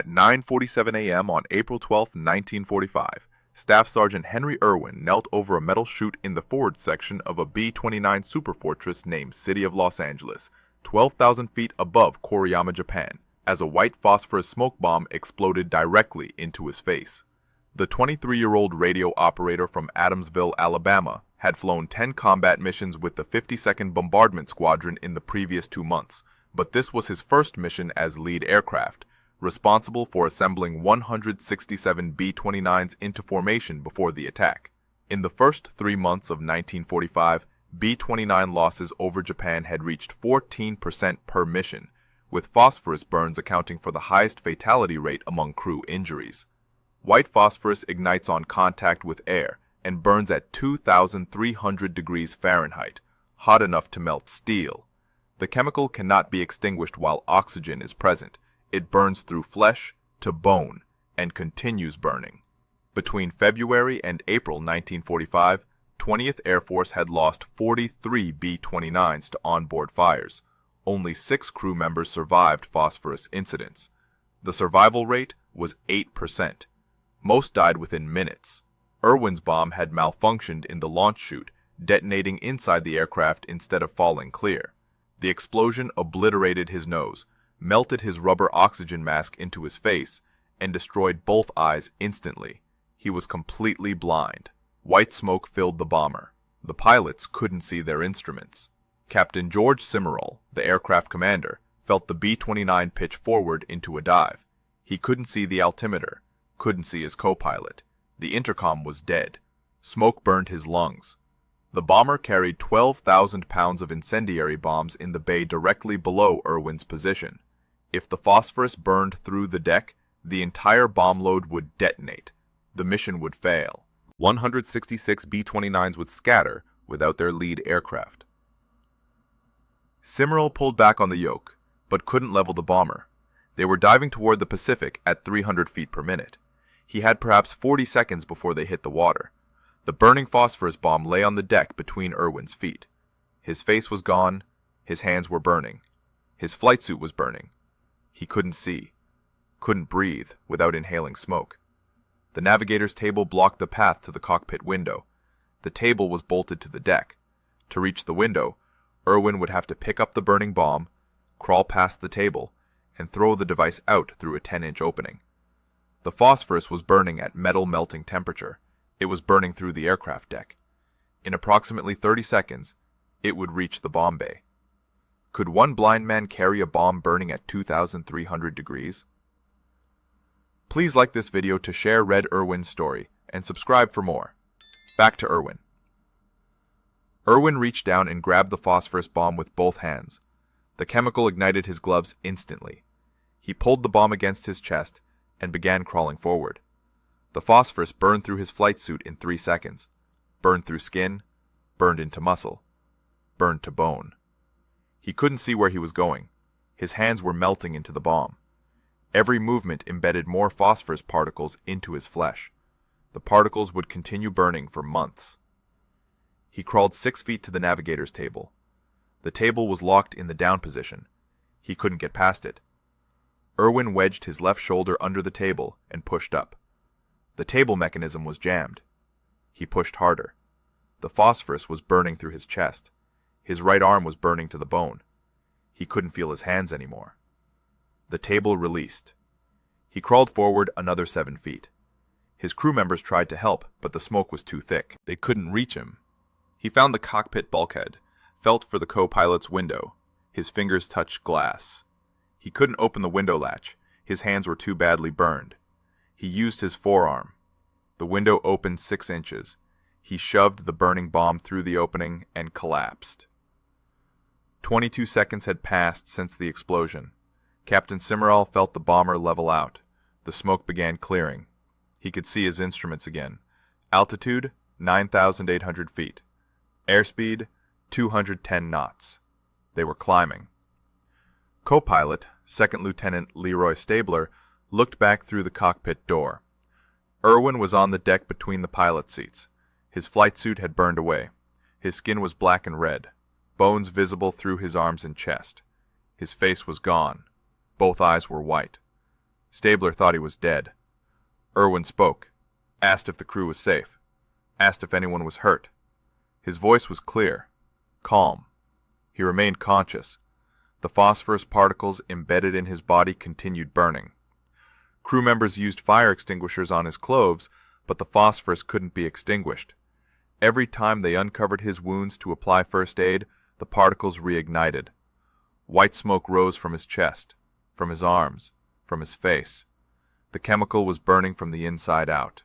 At 9:47 a.m. on April 12, 1945, Staff Sergeant Henry Irwin knelt over a metal chute in the forward section of a B-29 superfortress named City of Los Angeles, 12,000 feet above Koriyama, Japan, as a white phosphorus smoke bomb exploded directly into his face. The 23-year-old radio operator from Adamsville, Alabama, had flown 10 combat missions with the 52nd Bombardment Squadron in the previous 2 months, but this was his first mission as lead aircraft, responsible for assembling 167 B-29s into formation before the attack. In the first 3 months of 1945, B-29 losses over Japan had reached 14% per mission, with phosphorus burns accounting for the highest fatality rate among crew injuries. White phosphorus ignites on contact with air and burns at 2,300 degrees Fahrenheit, hot enough to melt steel. The chemical cannot be extinguished while oxygen is present. It burns through flesh to bone and continues burning. Between February and April 1945, 20th Air Force had lost 43 B-29s to onboard fires. Only 6 crew members survived phosphorus incidents. The survival rate was 8%. Most died within minutes. Irwin's bomb had malfunctioned in the launch chute, detonating inside the aircraft instead of falling clear. The explosion obliterated his nose, melted his rubber oxygen mask into his face, and destroyed both eyes instantly. He was completely blind. White smoke filled the bomber. The pilots couldn't see their instruments. Captain George Cimarol, the aircraft commander, felt the B-29 pitch forward into a dive. He couldn't see the altimeter, couldn't see his co-pilot. The intercom was dead. Smoke burned his lungs. The bomber carried 12,000 pounds of incendiary bombs in the bay directly below Irwin's position. If the phosphorus burned through the deck, the entire bomb load would detonate. The mission would fail. 166 B-29s would scatter without their lead aircraft. Cimarol pulled back on the yoke, but couldn't level the bomber. They were diving toward the Pacific at 300 feet per minute. He had perhaps 40 seconds before they hit the water. The burning phosphorus bomb lay on the deck between Irwin's feet. His face was gone. His hands were burning. His flight suit was burning. He couldn't see, couldn't breathe without inhaling smoke. The navigator's table blocked the path to the cockpit window. The table was bolted to the deck. To reach the window, Irwin would have to pick up the burning bomb, crawl past the table, and throw the device out through a 10-inch opening. The phosphorus was burning at metal melting temperature. It was burning through the aircraft deck. In approximately 30 seconds, it would reach the bomb bay. Could one blind man carry a bomb burning at 2,300 degrees? Please like this video to share Red Irwin's story, and subscribe for more. Back to Irwin. Irwin reached down and grabbed the phosphorus bomb with both hands. The chemical ignited his gloves instantly. He pulled the bomb against his chest and began crawling forward. The phosphorus burned through his flight suit in 3 seconds. Burned through skin, burned into muscle, burned to bone. He couldn't see where he was going. His hands were melting into the bomb. Every movement embedded more phosphorus particles into his flesh. The particles would continue burning for months. He crawled 6 feet to the navigator's table. The table was locked in the down position. He couldn't get past it. Irwin wedged his left shoulder under the table and pushed up. The table mechanism was jammed. He pushed harder. The phosphorus was burning through his chest. His right arm was burning to the bone. He couldn't feel his hands anymore. The table released. He crawled forward another 7 feet. His crew members tried to help, but the smoke was too thick. They couldn't reach him. He found the cockpit bulkhead, felt for the co-pilot's window. His fingers touched glass. He couldn't open the window latch. His hands were too badly burned. He used his forearm. The window opened 6 inches. He shoved the burning bomb through the opening and collapsed. 22 seconds had passed since the explosion. Captain Cimarol felt the bomber level out. The smoke began clearing. He could see his instruments again. Altitude, 9,800 feet. Airspeed, 210 knots. They were climbing. Co-pilot, Second Lieutenant Leroy Stabler, looked back through the cockpit door. Irwin was on the deck between the pilot seats. His flight suit had burned away. His skin was black and red, bones visible through his arms and chest. His face was gone. Both eyes were white. Stabler thought he was dead. Irwin spoke, asked if the crew was safe, asked if anyone was hurt. His voice was clear, calm. He remained conscious. The phosphorus particles embedded in his body continued burning. Crew members used fire extinguishers on his clothes, but the phosphorus couldn't be extinguished. Every time they uncovered his wounds to apply first aid, the particles reignited. White smoke rose from his chest, from his arms, from his face. The chemical was burning from the inside out.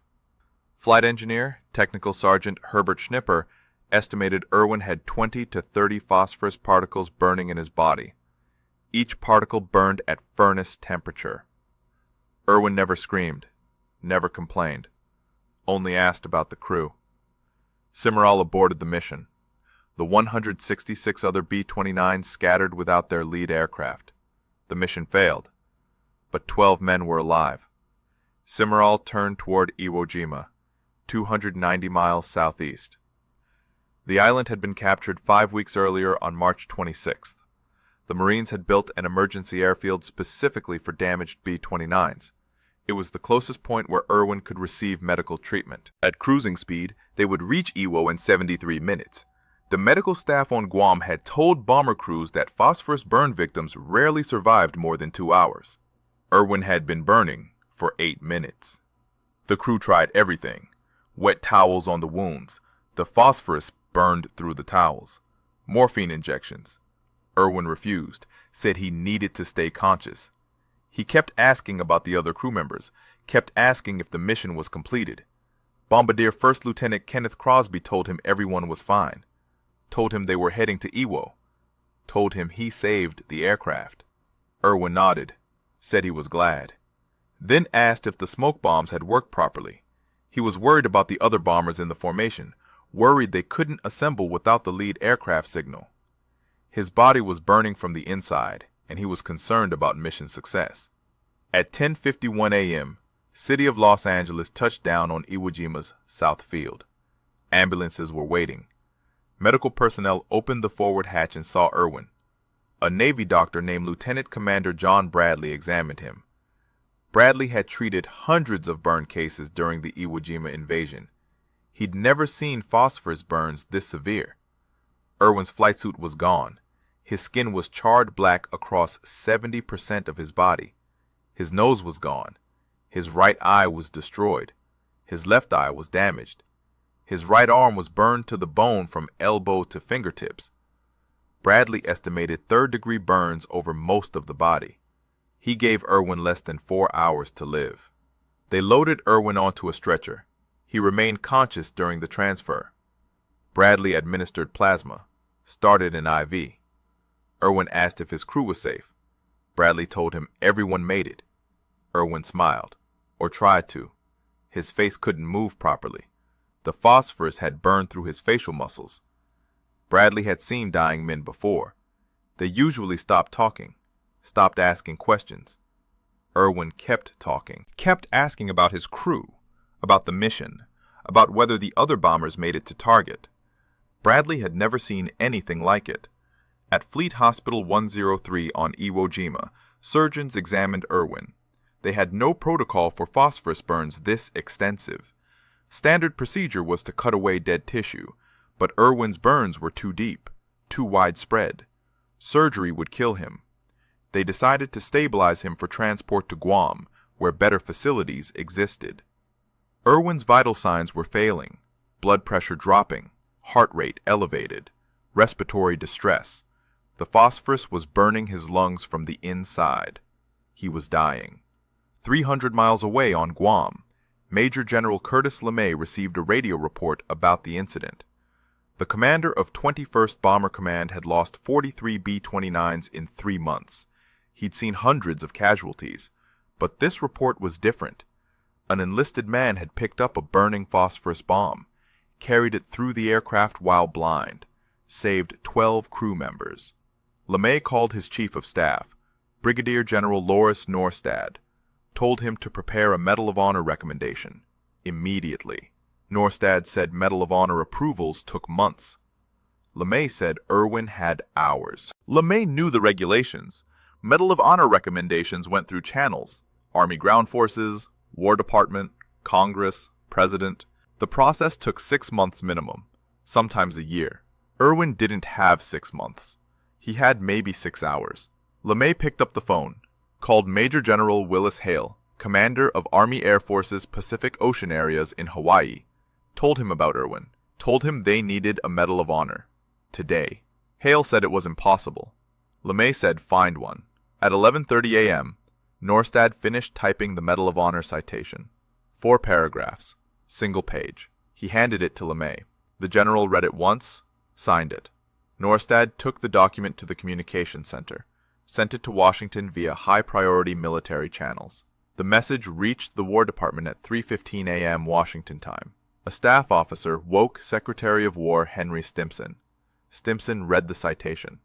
Flight engineer, Technical Sergeant Herbert Schnipper, estimated Irwin had 20 to 30 phosphorus particles burning in his body. Each particle burned at furnace temperature. Irwin never screamed, never complained, only asked about the crew. Cimarral aborted the mission. The 166 other B-29s scattered without their lead aircraft. The mission failed, but 12 men were alive. Cimarral turned toward Iwo Jima, 290 miles southeast. The island had been captured 5 weeks earlier on March 26th. The Marines had built an emergency airfield specifically for damaged B-29s. It was the closest point where Irwin could receive medical treatment. At cruising speed, they would reach Iwo in 73 minutes. The medical staff on Guam had told bomber crews that phosphorus burn victims rarely survived more than 2 hours. Irwin had been burning for 8 minutes. The crew tried everything. Wet towels on the wounds. The phosphorus burned through the towels. Morphine injections. Irwin refused, said he needed to stay conscious. He kept asking about the other crew members, kept asking if the mission was completed. Bombardier First Lieutenant Kenneth Crosby told him everyone was fine, told him they were heading to Iwo, told him he saved the aircraft. Irwin nodded, said he was glad, then asked if the smoke bombs had worked properly. He was worried about the other bombers in the formation, worried they couldn't assemble without the lead aircraft signal. His body was burning from the inside, and he was concerned about mission success. At 10:51 a.m., City of Los Angeles touched down on Iwo Jima's South Field. Ambulances were waiting. Medical personnel opened the forward hatch and saw Irwin. A Navy doctor named Lieutenant Commander John Bradley examined him. Bradley had treated hundreds of burn cases during the Iwo Jima invasion. He'd never seen phosphorus burns this severe. Irwin's flight suit was gone. His skin was charred black across 70% of his body. His nose was gone. His right eye was destroyed. His left eye was damaged. His right arm was burned to the bone from elbow to fingertips. Bradley estimated third-degree burns over most of the body. He gave Irwin less than 4 hours to live. They loaded Irwin onto a stretcher. He remained conscious during the transfer. Bradley administered plasma, started an IV. Irwin asked if his crew was safe. Bradley told him everyone made it. Irwin smiled, or tried to. His face couldn't move properly. The phosphorus had burned through his facial muscles. Bradley had seen dying men before. They usually stopped talking, stopped asking questions. Irwin kept talking, kept asking about his crew, about the mission, about whether the other bombers made it to target. Bradley had never seen anything like it. At Fleet Hospital 103 on Iwo Jima, surgeons examined Irwin. They had no protocol for phosphorus burns this extensive. Standard procedure was to cut away dead tissue, but Irwin's burns were too deep, too widespread. Surgery would kill him. They decided to stabilize him for transport to Guam, where better facilities existed. Irwin's vital signs were failing, blood pressure dropping, heart rate elevated, respiratory distress. The phosphorus was burning his lungs from the inside. He was dying. 300 miles away on Guam, Major General Curtis LeMay received a radio report about the incident. The commander of 21st Bomber Command had lost 43 B-29s in 3 months. He'd seen hundreds of casualties, but this report was different. An enlisted man had picked up a burning phosphorus bomb, carried it through the aircraft while blind, saved 12 crew members. LeMay called his chief of staff, Brigadier General Loris Norstad, told him to prepare a Medal of Honor recommendation, immediately. Norstad said Medal of Honor approvals took months. LeMay said Irwin had hours. LeMay knew the regulations. Medal of Honor recommendations went through channels, Army Ground Forces, War Department, Congress, President. The process took 6 months minimum, sometimes a year. Irwin didn't have 6 months. He had maybe 6 hours. LeMay picked up the phone, called Major General Willis Hale, commander of Army Air Force's Pacific Ocean areas in Hawaii, told him about Irwin, told him they needed a Medal of Honor. Today. Hale said it was impossible. LeMay said find one. At 11:30 a.m., Norstad finished typing the Medal of Honor citation. 4 paragraphs, single page. He handed it to LeMay. The general read it once, signed it. Norstad took the document to the communications center, sent it to Washington via high-priority military channels. The message reached the War Department at 3:15 a.m. Washington time. A staff officer woke Secretary of War Henry Stimson. Stimson read the citation,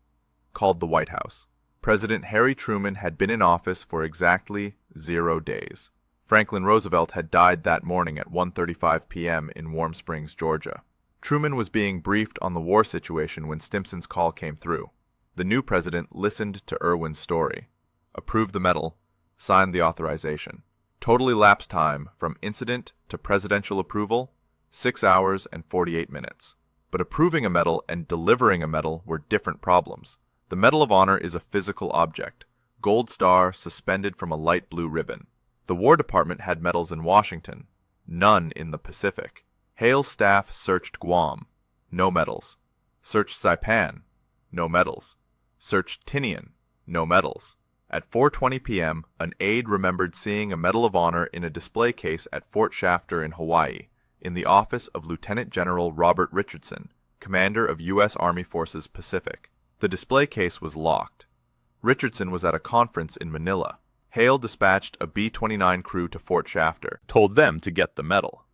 called the White House. President Harry Truman had been in office for exactly 0 days. Franklin Roosevelt had died that morning at 1:35 p.m. in Warm Springs, Georgia. Truman was being briefed on the war situation when Stimson's call came through. The new president listened to Irwin's story, approved the medal, signed the authorization. Total elapsed time from incident to presidential approval, 6 hours and 48 minutes. But approving a medal and delivering a medal were different problems. The Medal of Honor is a physical object, gold star suspended from a light blue ribbon. The War Department had medals in Washington, none in the Pacific. Hale's staff searched Guam, no medals. Searched Saipan, no medals. Searched Tinian, no medals. At 4:20 p.m., an aide remembered seeing a Medal of Honor in a display case at Fort Shafter in Hawaii, in the office of Lieutenant General Robert Richardson, commander of U.S. Army Forces Pacific. The display case was locked. Richardson was at a conference in Manila. Hale dispatched a B-29 crew to Fort Shafter, told them to get the medal.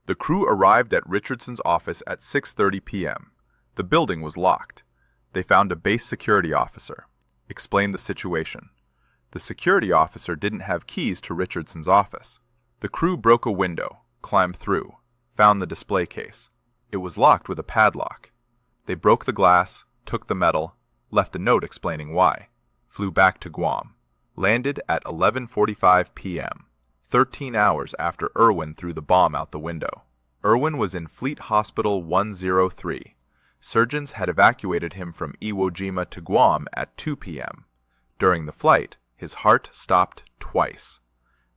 The crew arrived at Richardson's office at 6:30 p.m. The building was locked. They found a base security officer, explained the situation. The security officer didn't have keys to Richardson's office. The crew broke a window, climbed through, found the display case. It was locked with a padlock. They broke the glass, took the medal, left a note explaining why, flew back to Guam, landed at 11:45 p.m., 13 hours after Irwin threw the bomb out the window. Irwin was in Fleet Hospital 103. Surgeons had evacuated him from Iwo Jima to Guam at 2 p.m. During the flight, his heart stopped twice.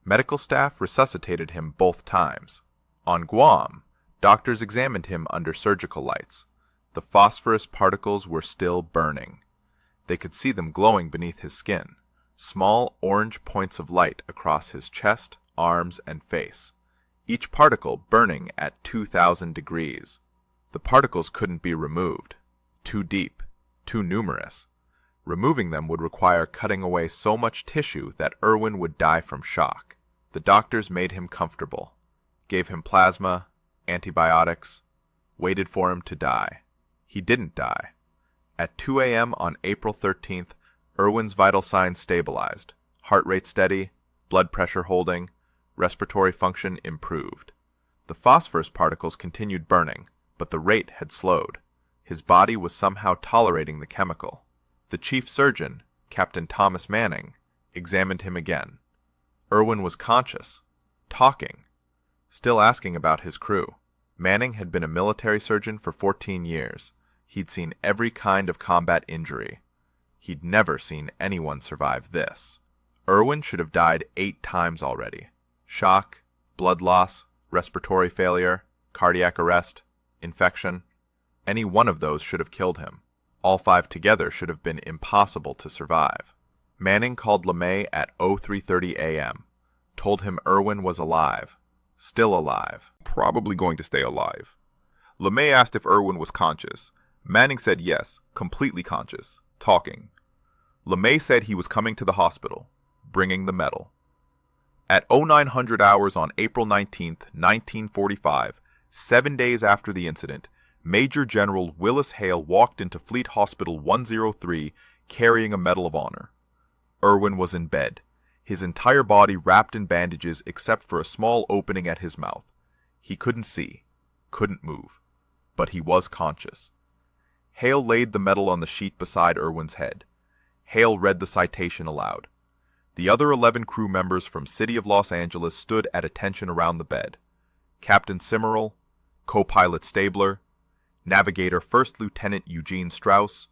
Medical staff resuscitated him both times. On Guam, doctors examined him under surgical lights. The phosphorus particles were still burning. They could see them glowing beneath his skin, small orange points of light across his chest, arms, and face, each particle burning at 2,000 degrees. The particles couldn't be removed. Too deep, too numerous. Removing them would require cutting away so much tissue that Irwin would die from shock. The doctors made him comfortable, gave him plasma, antibiotics, waited for him to die. He didn't die. At 2 a.m. on April 13th, Irwin's vital signs stabilized, heart rate steady, blood pressure holding, respiratory function improved. The phosphorus particles continued burning, but the rate had slowed. His body was somehow tolerating the chemical. The chief surgeon, Captain Thomas Manning, examined him again. Irwin was conscious, talking, still asking about his crew. Manning had been a military surgeon for 14 years. He'd seen every kind of combat injury. He'd never seen anyone survive this. Irwin should have died 8 times already. Shock, blood loss, respiratory failure, cardiac arrest, infection. Any one of those should have killed him. All 5 together should have been impossible to survive. Manning called LeMay at 03:30 a.m., told him Irwin was alive, still alive, probably going to stay alive. LeMay asked if Irwin was conscious. Manning said yes, completely conscious, talking. LeMay said he was coming to the hospital, bringing the medal. At 0900 hours on April 19, 1945, 7 days after the incident, Major General Willis Hale walked into Fleet Hospital 103 carrying a Medal of Honor. Irwin was in bed, his entire body wrapped in bandages except for a small opening at his mouth. He couldn't see, couldn't move, but he was conscious. Hale laid the medal on the sheet beside Irwin's head. Hale read the citation aloud. The other 11 crew members from City of Los Angeles stood at attention around the bed. Captain Simmerl, co-pilot Stabler, navigator First Lieutenant Eugene Strauss,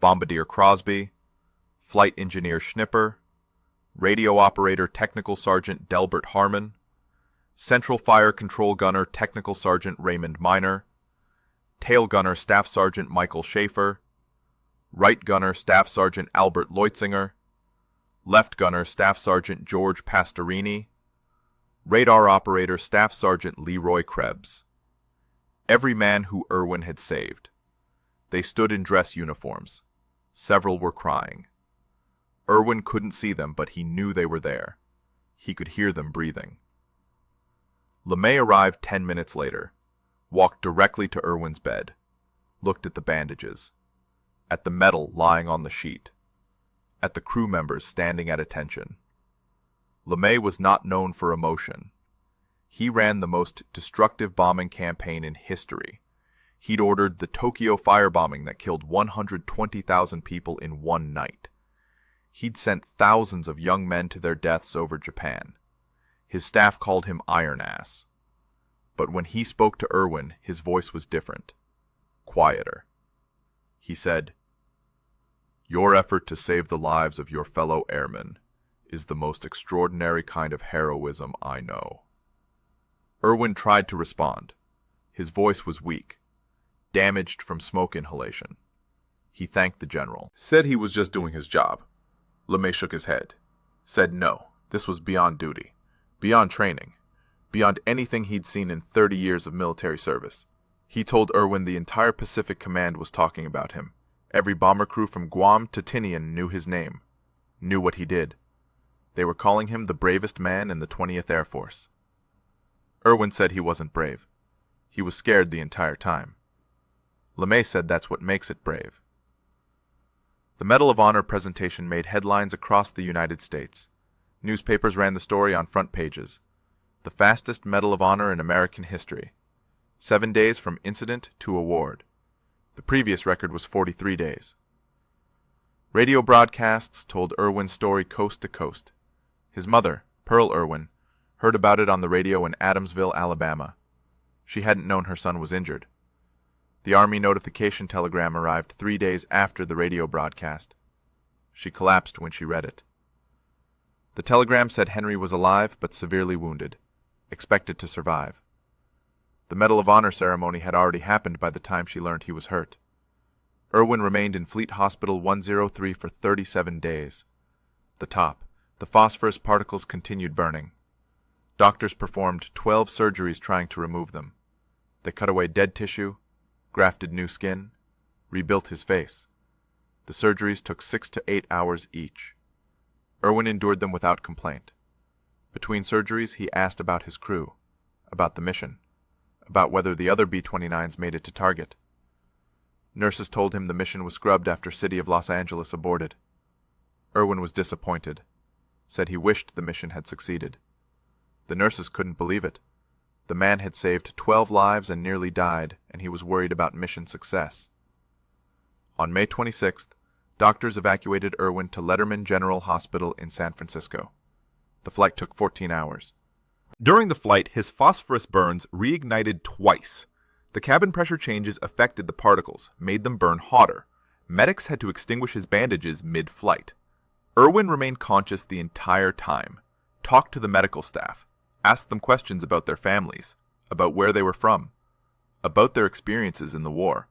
bombardier Crosby, flight engineer Schnipper, radio operator Technical Sergeant Delbert Harmon, central fire control gunner Technical Sergeant Raymond Miner, tail gunner Staff Sergeant Michael Schaefer, right gunner Staff Sergeant Albert Leutzinger, left gunner Staff Sergeant George Pastorini, radar operator Staff Sergeant Leroy Krebs. Every man who Irwin had saved. They stood in dress uniforms. Several were crying. Irwin couldn't see them, but he knew they were there. He could hear them breathing. LeMay arrived 10 minutes later, walked directly to Irwin's bed, looked at the bandages, at the metal lying on the sheet, at the crew members standing at attention. LeMay was not known for emotion. He ran the most destructive bombing campaign in history. He'd ordered the Tokyo firebombing that killed 120,000 people in one night. He'd sent thousands of young men to their deaths over Japan. His staff called him Iron Ass. But when he spoke to Irwin, his voice was different, quieter. He said, "Your effort to save the lives of your fellow airmen is the most extraordinary kind of heroism I know." Irwin tried to respond. His voice was weak, damaged from smoke inhalation. He thanked the general. Said he was just doing his job. LeMay shook his head. Said no, this was beyond duty, beyond training, beyond anything he'd seen in 30 years of military service. He told Irwin the entire Pacific Command was talking about him. Every bomber crew from Guam to Tinian knew his name, knew what he did. They were calling him the bravest man in the 20th Air Force. Irwin said he wasn't brave. He was scared the entire time. LeMay said that's what makes it brave. The Medal of Honor presentation made headlines across the United States. Newspapers ran the story on front pages. The fastest Medal of Honor in American history. 7 days from incident to award. The previous record was 43 days. Radio broadcasts told Irwin's story coast to coast. His mother, Pearl Irwin, heard about it on the radio in Adamsville, Alabama. She hadn't known her son was injured. The Army notification telegram arrived 3 days after the radio broadcast. She collapsed when she read it. The telegram said Henry was alive but severely wounded, expected to survive. The Medal of Honor ceremony had already happened by the time she learned he was hurt. Irwin remained in Fleet Hospital 103 for 37 days. The phosphorus particles continued burning. Doctors performed 12 surgeries trying to remove them. They cut away dead tissue, grafted new skin, rebuilt his face. The surgeries took 6 to 8 hours each. Irwin endured them without complaint. Between surgeries, he asked about his crew, about the mission, about whether the other B-29s made it to target. Nurses told him the mission was scrubbed after City of Los Angeles aborted. Irwin was disappointed, said he wished the mission had succeeded. The nurses couldn't believe it. The man had saved 12 lives and nearly died, and he was worried about mission success. On May 26th, doctors evacuated Irwin to Letterman General Hospital in San Francisco. The flight took 14 hours. During the flight, his phosphorus burns reignited twice. The cabin pressure changes affected the particles, made them burn hotter. Medics had to extinguish his bandages mid-flight. Irwin remained conscious the entire time, talked to the medical staff, asked them questions about their families, about where they were from, about their experiences in the war.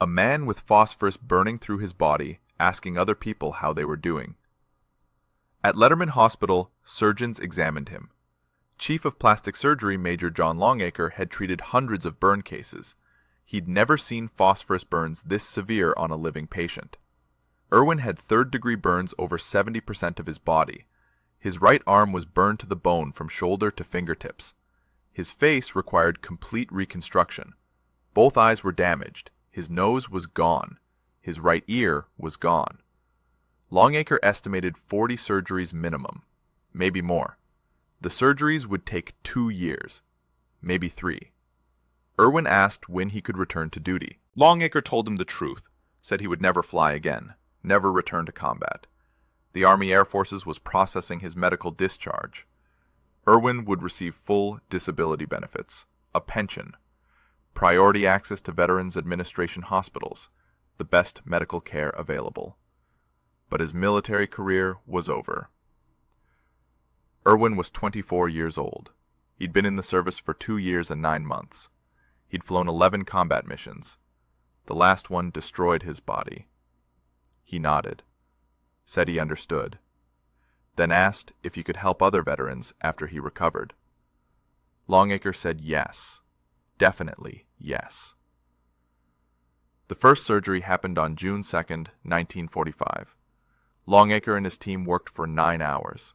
A man with phosphorus burning through his body, asking other people how they were doing. At Letterman Hospital, surgeons examined him. Chief of Plastic Surgery Major John Longacre had treated hundreds of burn cases. He'd never seen phosphorus burns this severe on a living patient. Irwin had third-degree burns over 70% of his body. His right arm was burned to the bone from shoulder to fingertips. His face required complete reconstruction. Both eyes were damaged. His nose was gone. His right ear was gone. Longacre estimated 40 surgeries minimum, maybe more. The surgeries would take 2 years, maybe 3. Irwin asked when he could return to duty. Longacre told him the truth, said he would never fly again, never return to combat. The Army Air Forces was processing his medical discharge. Irwin would receive full disability benefits, a pension, priority access to Veterans Administration hospitals, the best medical care available. But his military career was over. Irwin was 24 years old. He'd been in the service for 2 years and 9 months. He'd flown 11 combat missions. The last one destroyed his body. He nodded, said he understood, then asked if he could help other veterans after he recovered. Longacre said yes, definitely yes. The first surgery happened on June 2nd, 1945. Longacre and his team worked for 9 hours.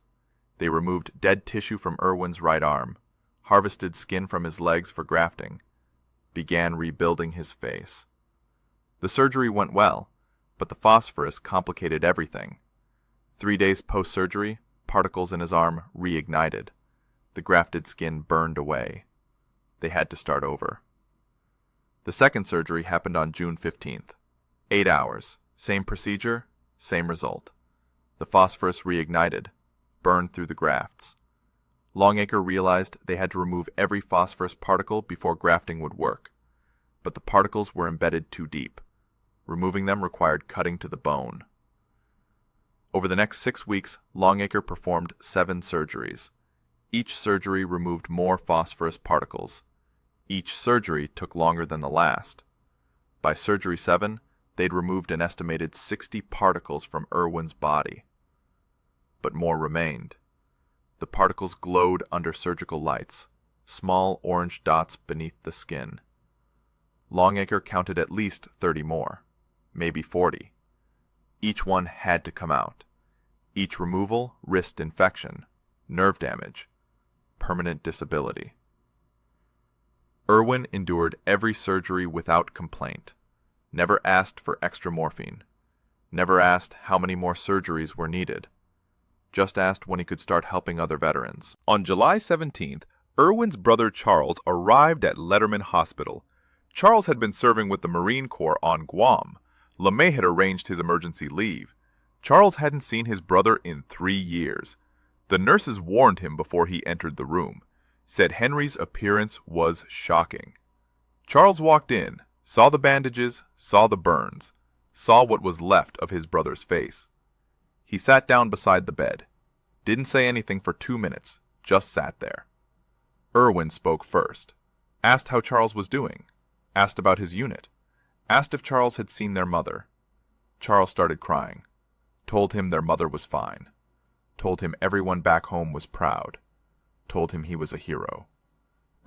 They removed dead tissue from Irwin's right arm, harvested skin from his legs for grafting, began rebuilding his face. The surgery went well, but the phosphorus complicated everything. 3 days post-surgery, particles in his arm reignited. The grafted skin burned away. They had to start over. The second surgery happened on June 15th. 8 hours, same procedure, same result. The phosphorus reignited, burned through the grafts. Longacre realized they had to remove every phosphorus particle before grafting would work, but the particles were embedded too deep. Removing them required cutting to the bone. Over the next 6 weeks, Longacre performed 7 surgeries. Each surgery removed more phosphorus particles. Each surgery took longer than the last. By surgery 7, they'd removed an estimated 60 particles from Irwin's body. But more remained. The particles glowed under surgical lights, small orange dots beneath the skin. Longacre counted at least 30 more, maybe 40. Each one had to come out. Each removal risked infection, nerve damage, permanent disability. Irwin endured every surgery without complaint, never asked for extra morphine, never asked how many more surgeries were needed, just asked when he could start helping other veterans. On July 17th, Irwin's brother Charles arrived at Letterman Hospital. Charles had been serving with the Marine Corps on Guam. LeMay had arranged his emergency leave. Charles hadn't seen his brother in 3 years. The nurses warned him before he entered the room, said Henry's appearance was shocking. Charles walked in, saw the bandages, saw the burns, saw what was left of his brother's face. He sat down beside the bed, didn't say anything for 2 minutes, just sat there. Irwin spoke first, asked how Charles was doing, asked about his unit, asked if Charles had seen their mother. Charles started crying, told him their mother was fine, told him everyone back home was proud, told him he was a hero.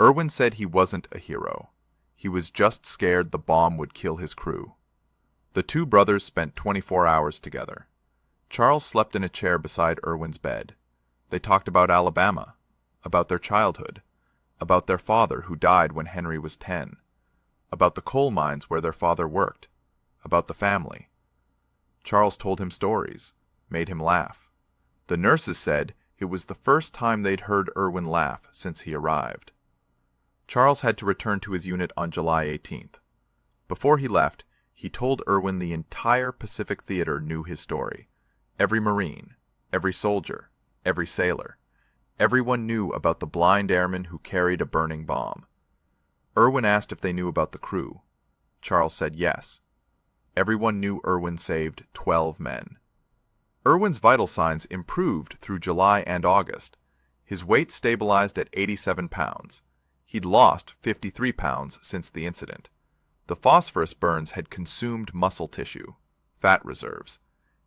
Irwin said he wasn't a hero. He was just scared the bomb would kill his crew. The two brothers spent 24 hours together. Charles slept in a chair beside Irwin's bed. They talked about Alabama, about their childhood, about their father who died when Henry was 10, about the coal mines where their father worked, about the family. Charles told him stories, made him laugh. The nurses said it was the first time they'd heard Irwin laugh since he arrived. Charles had to return to his unit on July 18th. Before he left, he told Irwin the entire Pacific Theater knew his story. Every Marine, every soldier, every sailor. Everyone knew about the blind airman who carried a burning bomb. Irwin asked if they knew about the crew. Charles said yes. Everyone knew Irwin saved 12 men. Irwin's vital signs improved through July and August. His weight stabilized at 87 pounds. He'd lost 53 pounds since the incident. The phosphorus burns had consumed muscle tissue, fat reserves.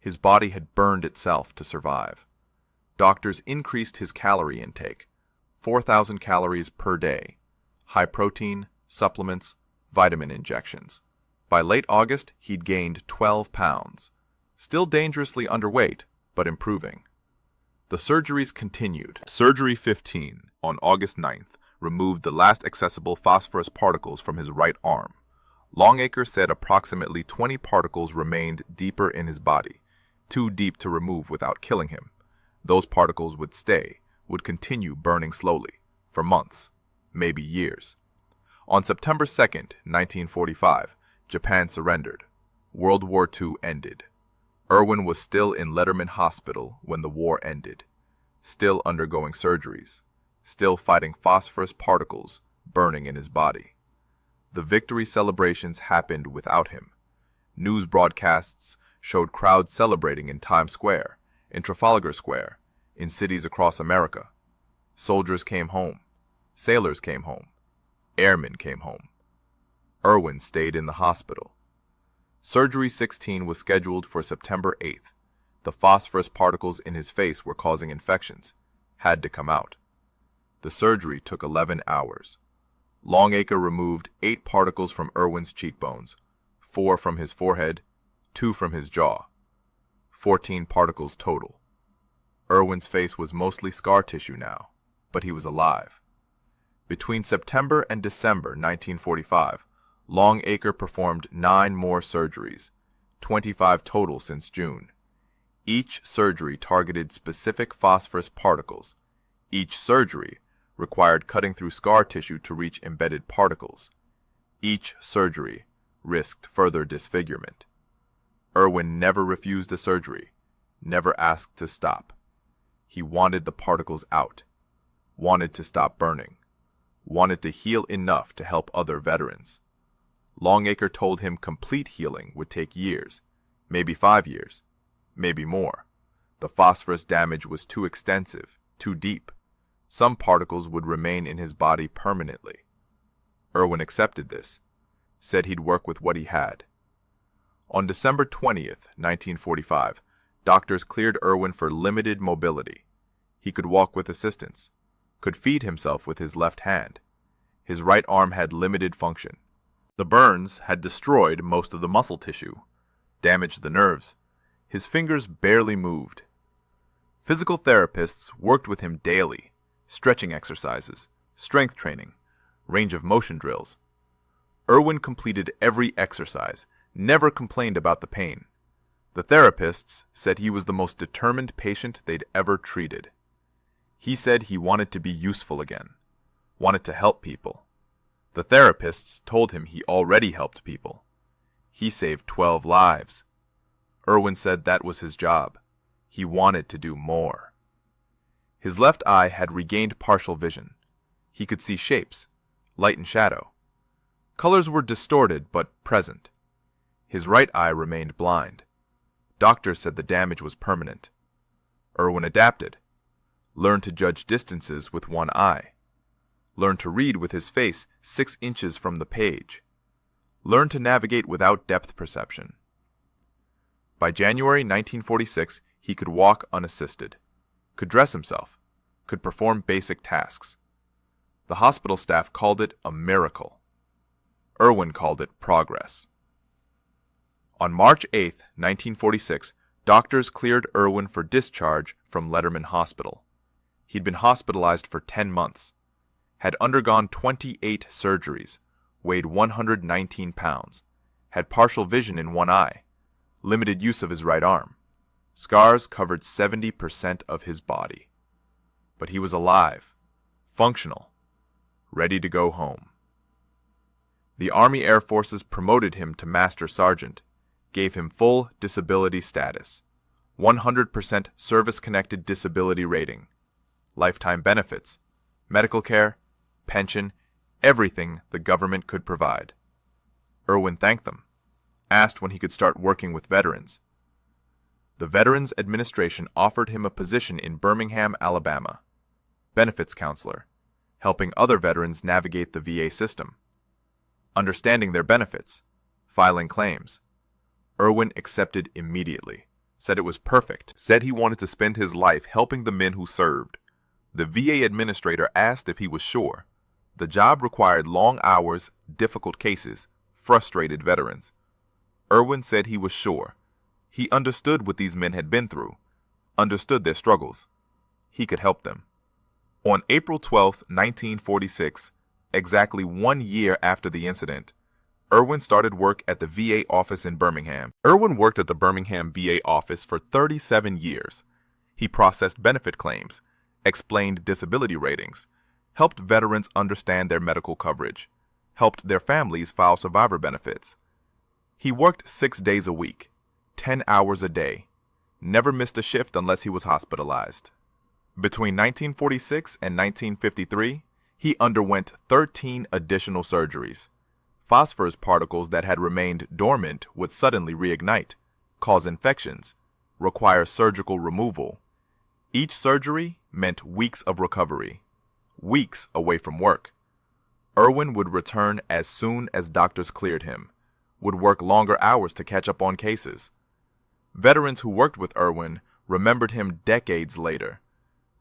His body had burned itself to survive. Doctors increased his calorie intake, 4,000 calories per day, high protein, supplements, vitamin injections. By late August, he'd gained 12 pounds. Still dangerously underweight, but improving. The surgeries continued. Surgery 15, on August 9th, removed the last accessible phosphorus particles from his right arm. Longacre said approximately 20 particles remained deeper in his body, too deep to remove without killing him. Those particles would stay, would continue burning slowly, for months, maybe years. On September 2nd, 1945, Japan surrendered. World War II ended. Irwin was still in Letterman Hospital when the war ended, still undergoing surgeries, still fighting phosphorus particles burning in his body. The victory celebrations happened without him. News broadcasts showed crowds celebrating in Times Square, in Trafalgar Square, in cities across America. Soldiers came home. Sailors came home. Airmen came home. Irwin stayed in the hospital. Surgery 16 was scheduled for September 8th. The phosphorus particles in his face were causing infections. Had to come out. The surgery took 11 hours. Longacre removed 8 particles from Irwin's cheekbones, 4 from his forehead, 2 from his jaw. 14 particles total. Irwin's face was mostly scar tissue now, but he was alive. Between September and December 1945, Longacre performed 9 more surgeries, 25 total since June. Each surgery targeted specific phosphorus particles. Each surgery required cutting through scar tissue to reach embedded particles. Each surgery risked further disfigurement. Irwin never refused a surgery, never asked to stop. He wanted the particles out, wanted to stop burning, wanted to heal enough to help other veterans. Longacre told him complete healing would take years, maybe 5 years, maybe more. The phosphorus damage was too extensive, too deep. Some particles would remain in his body permanently. Irwin accepted this, said he'd work with what he had. On December 20th, 1945, doctors cleared Irwin for limited mobility. He could walk with assistance, could feed himself with his left hand. His right arm had limited function. The burns had destroyed most of the muscle tissue, damaged the nerves. His fingers barely moved. Physical therapists worked with him daily, stretching exercises, strength training, range of motion drills. Irwin completed every exercise, never complained about the pain. The therapists said he was the most determined patient they'd ever treated. He said he wanted to be useful again, wanted to help people. The therapists told him he already helped people. He saved 12 lives. Irwin said that was his job. He wanted to do more. His left eye had regained partial vision. He could see shapes, light and shadow. Colors were distorted but present. His right eye remained blind. Doctors said the damage was permanent. Irwin adapted, learned to judge distances with one eye, learned to read with his face 6 inches from the page, learned to navigate without depth perception. By January 1946, he could walk unassisted, could dress himself, could perform basic tasks. The hospital staff called it a miracle. Irwin called it progress. On March 8, 1946, doctors cleared Irwin for discharge from Letterman Hospital. He'd been hospitalized for 10 months, had undergone 28 surgeries, weighed 119 pounds, had partial vision in one eye, limited use of his right arm. Scars covered 70% of his body. But he was alive, functional, ready to go home. The Army Air Forces promoted him to Master Sergeant, gave him full disability status, 100% service-connected disability rating, lifetime benefits, medical care, pension, everything the government could provide. Irwin thanked them, asked when he could start working with veterans. The Veterans Administration offered him a position in Birmingham, Alabama, benefits counselor, helping other veterans navigate the VA system, understanding their benefits, filing claims. Irwin accepted immediately, said it was perfect, said he wanted to spend his life helping the men who served. The VA administrator asked if he was sure. The job required long hours, difficult cases, frustrated veterans. Irwin said he was sure. He understood what these men had been through, understood their struggles. He could help them. On April 12, 1946, exactly 1 year after the incident, Irwin started work at the VA office in Birmingham. Irwin worked at the Birmingham VA office for 37 years. He processed benefit claims, explained disability ratings, helped veterans understand their medical coverage, helped their families file survivor benefits. He worked 6 days a week, 10 hours a day. Never missed a shift unless he was hospitalized. Between 1946 and 1953, he underwent 13 additional surgeries. Phosphorus particles that had remained dormant would suddenly reignite, cause infections, require surgical removal. Each surgery meant weeks of recovery, weeks away from work. Irwin would return as soon as doctors cleared him, would work longer hours to catch up on cases. Veterans who worked with Irwin remembered him decades later,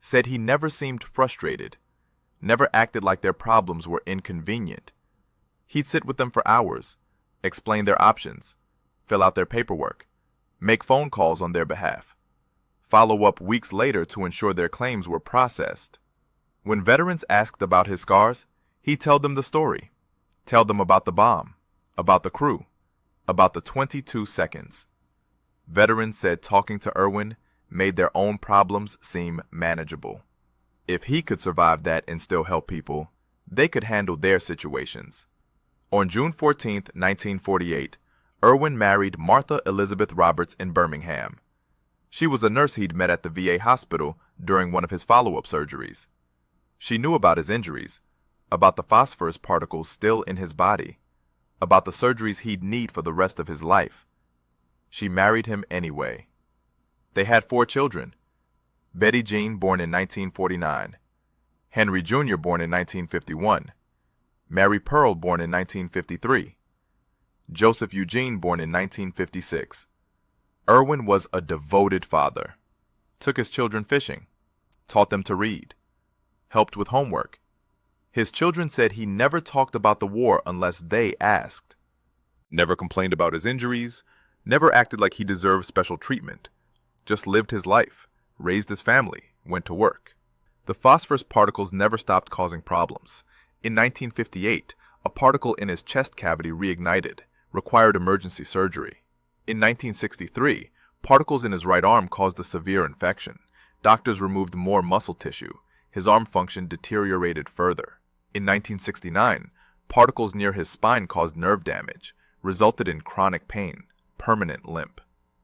said he never seemed frustrated, never acted like their problems were inconvenient. He'd sit with them for hours, explain their options, fill out their paperwork, make phone calls on their behalf, follow up weeks later to ensure their claims were processed. When veterans asked about his scars, he'd tell them the story, tell them about the bomb, about the crew, about the 22 seconds. Veterans said talking to Irwin made their own problems seem manageable. If he could survive that and still help people, they could handle their situations. On June 14, 1948, Irwin married Martha Elizabeth Roberts in Birmingham. She was a nurse he'd met at the VA hospital during one of his follow-up surgeries. She knew about his injuries, about the phosphorus particles still in his body, about the surgeries he'd need for the rest of his life. She married him anyway. They had 4 children. Betty Jean, born in 1949. Henry Jr., born in 1951. Mary Pearl, born in 1953. Joseph Eugene, born in 1956. Irwin was a devoted father. Took his children fishing. Taught them to read. Helped with homework. His children said he never talked about the war unless they asked. Never complained about his injuries. Never acted like he deserved special treatment. Just lived his life, raised his family, went to work. The phosphorus particles never stopped causing problems. In 1958, a particle in his chest cavity reignited, required emergency surgery. In 1963, particles in his right arm caused a severe infection. Doctors removed more muscle tissue. His arm function deteriorated further. In 1969, particles near his spine caused nerve damage, resulted in chronic pain, permanent limp.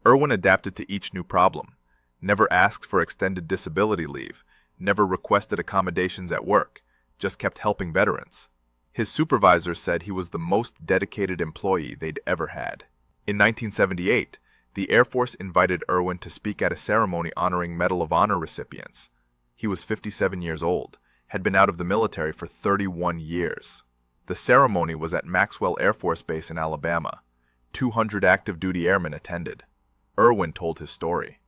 Irwin adapted to each new problem, never asked for extended disability leave, never requested accommodations at work, just kept helping veterans. His supervisors said he was the most dedicated employee they'd ever had. In 1978, the Air Force invited Irwin to speak at a ceremony honoring Medal of Honor recipients. He was 57 years old, had been out of the military for 31 years. The ceremony was at Maxwell Air Force Base in Alabama. 200 active duty airmen attended. Irwin told his story.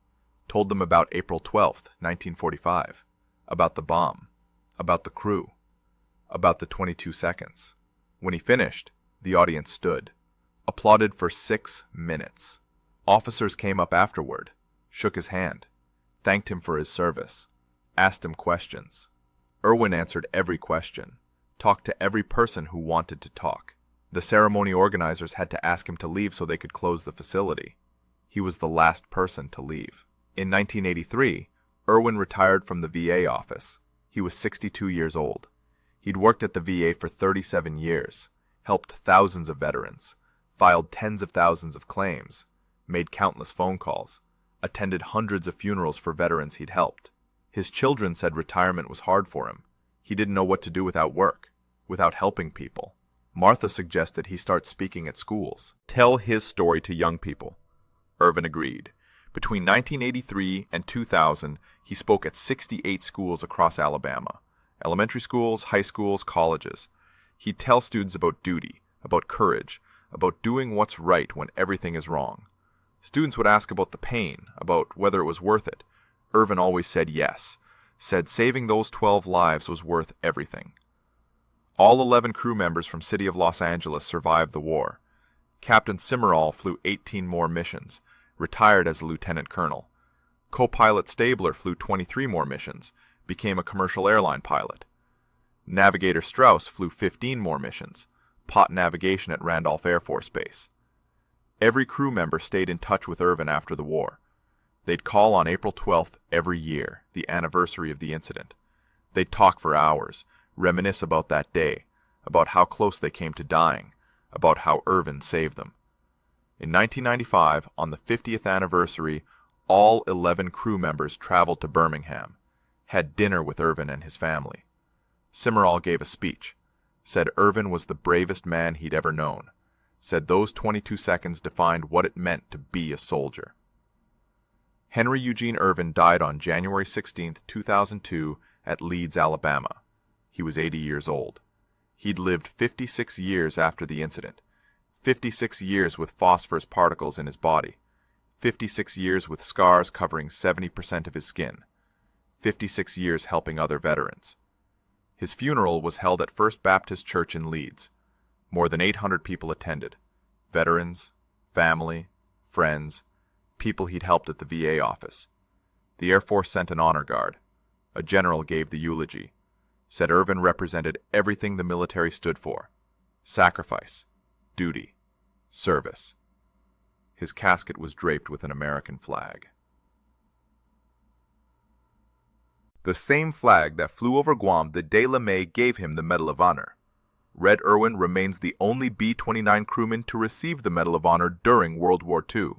Told them about April 12, 1945, about the bomb, about the crew, about the 22 seconds. When he finished, the audience stood, applauded for 6 minutes. Officers came up afterward, shook his hand, thanked him for his service, asked him questions. Irwin answered every question, talked to every person who wanted to talk. The ceremony organizers had to ask him to leave so they could close the facility. He was the last person to leave. In 1983, Irwin retired from the VA office. He was 62 years old. He'd worked at the VA for 37 years, helped thousands of veterans, filed tens of thousands of claims, made countless phone calls, attended hundreds of funerals for veterans he'd helped. His children said retirement was hard for him. He didn't know what to do without work, without helping people. Martha suggested he start speaking at schools. Tell his story to young people. Irwin agreed. Between 1983 and 2000, he spoke at 68 schools across Alabama. Elementary schools, high schools, colleges. He'd tell students about duty, about courage, about doing what's right when everything is wrong. Students would ask about the pain, about whether it was worth it. Irwin always said yes, said saving those 12 lives was worth everything. All 11 crew members from City of Los Angeles survived the war. Captain Simmerall flew 18 more missions, retired as a lieutenant colonel. Co-pilot Stabler flew 23 more missions, became a commercial airline pilot. Navigator Strauss flew 15 more missions, pot navigation at Randolph Air Force Base. Every crew member stayed in touch with Irwin after the war. They'd call on April 12th every year, the anniversary of the incident. They'd talk for hours, reminisce about that day, about how close they came to dying, about how Irwin saved them. In 1995, on the 50th anniversary, all 11 crew members traveled to Birmingham, had dinner with Irvin and his family. Simmerall gave a speech, said Irvin was the bravest man he'd ever known, said those 22 seconds defined what it meant to be a soldier. Henry Eugene Irvin died on January 16, 2002, at Leeds, Alabama. He was 80 years old. He'd lived 56 years after the incident, 56 years with phosphorus particles in his body, 56 years with scars covering 70% of his skin, 56 years helping other veterans. His funeral was held at First Baptist Church in Leeds. More than 800 people attended. Veterans, family, friends, people he'd helped at the VA office. The Air Force sent an honor guard. A general gave the eulogy, said Irvin represented everything the military stood for: sacrifice, duty, service. His casket was draped with an American flag. The same flag that flew over Guam the day LeMay gave him the Medal of Honor. Red Irwin remains the only B-29 crewman to receive the Medal of Honor during World War II.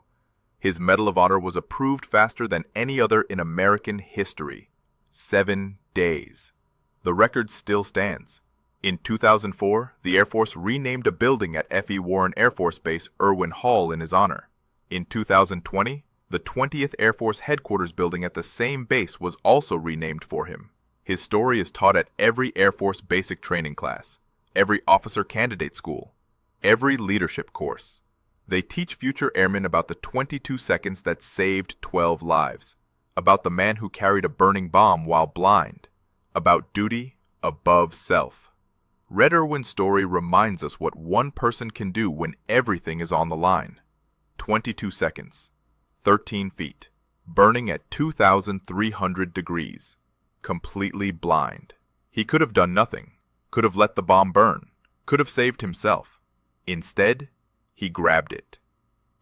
His Medal of Honor was approved faster than any other in American history. 7 days. The record still stands. In 2004, the Air Force renamed a building at F.E. Warren Air Force Base Irwin Hall in his honor. In 2020, the 20th Air Force Headquarters building at the same base was also renamed for him. His story is taught at every Air Force basic training class, every officer candidate school, every leadership course. They teach future airmen about the 22 seconds that saved 12 lives, about the man who carried a burning bomb while blind, about duty above self. Red Irwin's story reminds us what one person can do when everything is on the line. 22 seconds, 13 feet, burning at 2,300 degrees, completely blind. He could have done nothing, could have let the bomb burn, could have saved himself. Instead, he grabbed it.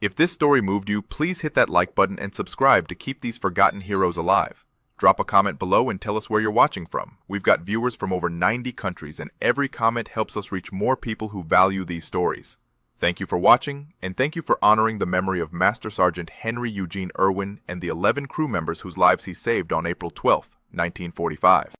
If this story moved you, please hit that like button and subscribe to keep these forgotten heroes alive. Drop a comment below and tell us where you're watching from. We've got viewers from over 90 countries, and every comment helps us reach more people who value these stories. Thank you for watching, and thank you for honoring the memory of Master Sergeant Henry Eugene Irwin and the 11 crew members whose lives he saved on April 12, 1945.